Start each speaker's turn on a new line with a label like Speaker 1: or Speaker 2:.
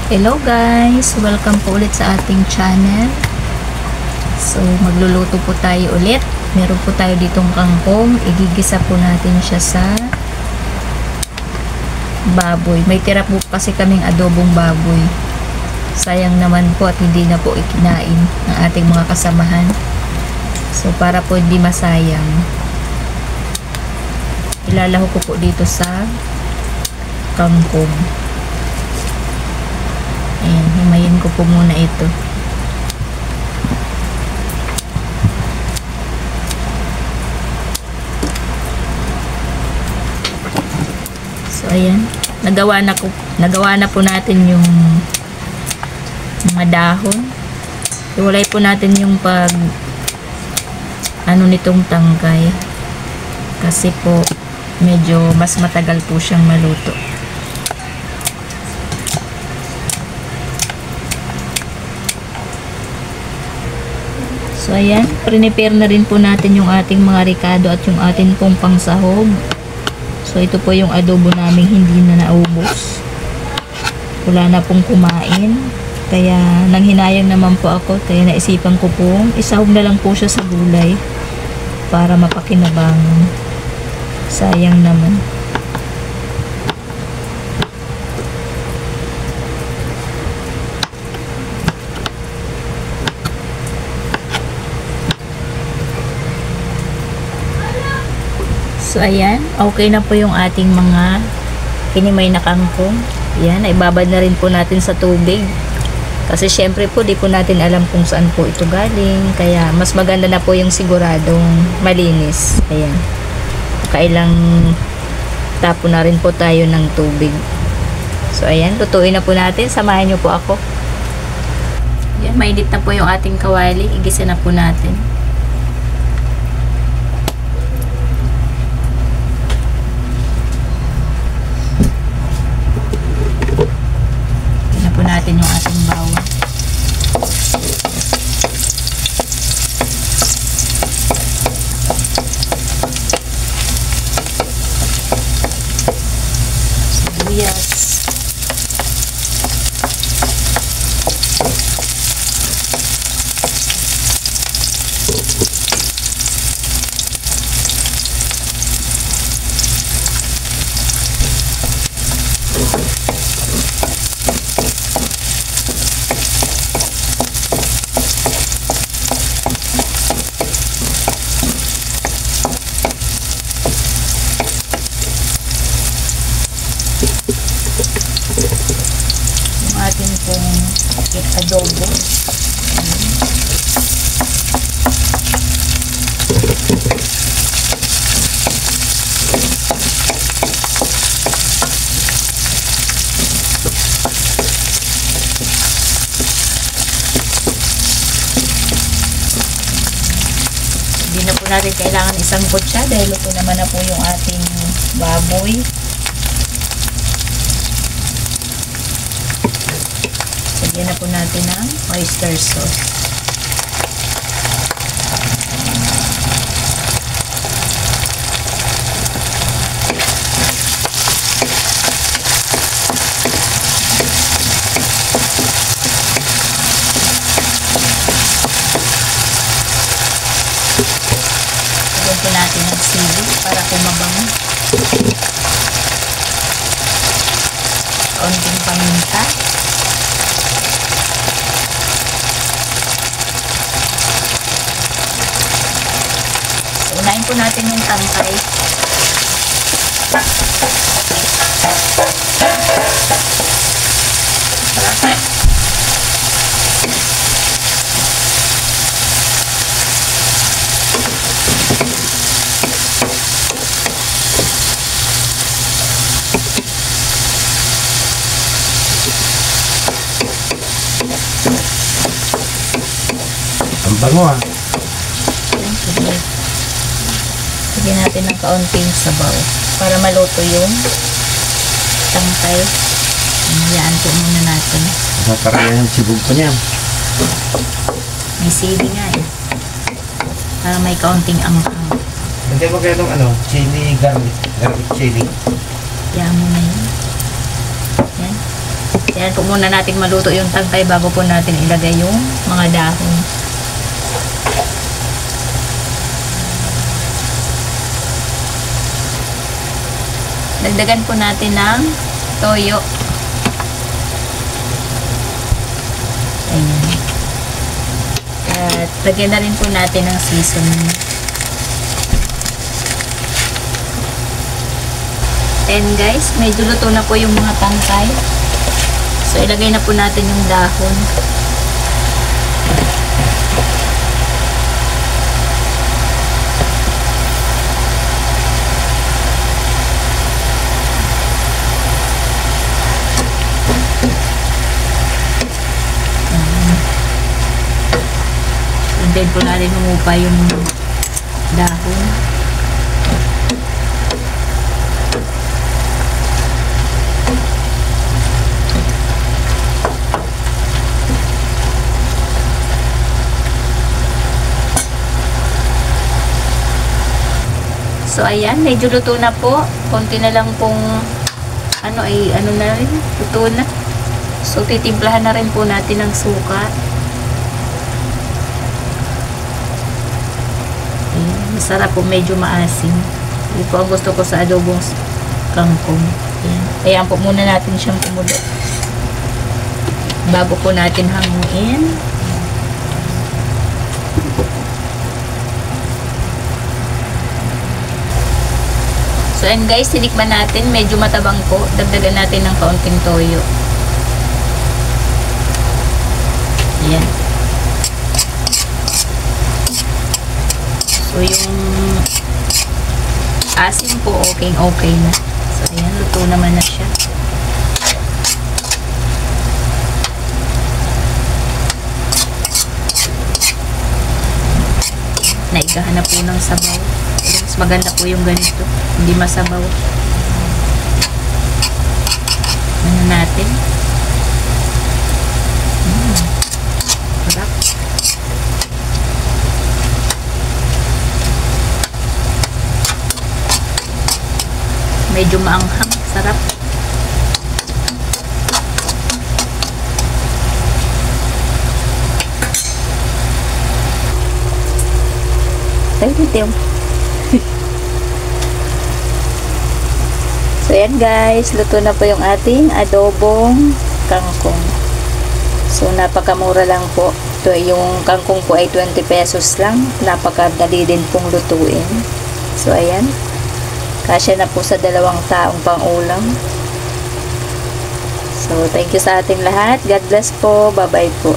Speaker 1: Hello guys! Welcome po ulit sa ating channel. So, magluluto po tayo ulit. Meron po tayo ditong kangkong. Igigisa po natin siya sa baboy. May tira po kasi kaming adobong baboy. Sayang naman po at hindi na po ikinain ng ating mga kasamahan. So, para po hindi masayang, ilalaho ko po dito sa kangkong. Ayan, himayin ko po muna ito. So, ayan. Nagawa na po natin yung mga dahon. Iwalay po natin yung nitong tangkay. Kasi po, medyo mas matagal po siyang maluto. So, ayan. Prepare na rin po natin yung ating mga ricado at yung ating pong pangsahog. So, ito po yung adobo namin hindi na naubos. Wala na pong kumain. Kaya, nanghinayang naman po ako. Kaya, naisipan ko pong isahog na lang po siya sa gulay para mapakinabangan. Sayang naman. So, ayan. Okay na po yung ating mga kinimay na kangkong. Ayan. Ibabad na rin po natin sa tubig. Kasi syempre po, di po natin alam kung saan po ito galing. Kaya, mas maganda na po yung siguradong malinis. Ayan. Kailang tapo na rin po tayo ng tubig. So, ayan. Lutuin na po natin. Samahan nyo po ako. Ayan. Mainit na po yung ating kawali. Igisa na po natin. Natin yung ating bawang. Sibuyas. Atin pong adobo. Hindi na po natin kailangan isang kutsa dahil luto naman na po yung ating baboy. Lagyan na po natin ng oyster sauce. Lagyan po natin ng sili para kumabango. Kaunting paminta. Unahin po natin yung tangkay.
Speaker 2: Ang bango ah.
Speaker 1: Lagyan natin ng kaunting sabaw para maluto yung tangkay. Hayaan po muna natin.
Speaker 2: Nakaraya yung sibog ko niya.
Speaker 1: May sili nga eh. Para may kaunting anghang.
Speaker 2: Hindi mo kaya itong chili garlic chili.
Speaker 1: Hayaan mo na yun. Yan. Yan po muna natin maluto yung tangkay bago po natin ilagay yung mga dahon. Dagdagan po natin ng toyo. Ayan. At lagyan na rin po natin ng seasoning. And guys, medyo luto na po yung mga tangkay. So, ilagay na po natin yung dahon. Hintayin po natin humupa yung dahon. So, ayan, medyo luto na po. Konti na lang pong ano na rin, luto na. So, titimplahan na rin po natin ng suka. Ayan, masarap po, medyo maasim. Hindi po ang gusto ko sa adobong kangkong. Ayan. Ayan po muna natin siyang kumulo. Bago po natin hanguin. So, and guys, tinikman natin. Medyo matabang po. Dagdagan natin ng kaunting toyo. Ayan. So, yung asim po, okay na. So, ayan. Luto naman na siya. Naigahan na po ng sabaw. Mas maganda po yung ganito. Hindi masabaw. Ano natin? Sarap. Medyo maanghang. Sarap. Thank you. So, yan guys. Luto na po yung ating adobong kangkong. So, napakamura lang po. Ito, yung kangkong po ay 20 pesos lang. Napakadali din pong lutuin. So, ayan. Kasya na po sa 2 taong pang-ulam. So, thank you sa ating lahat. God bless po. Bye-bye po.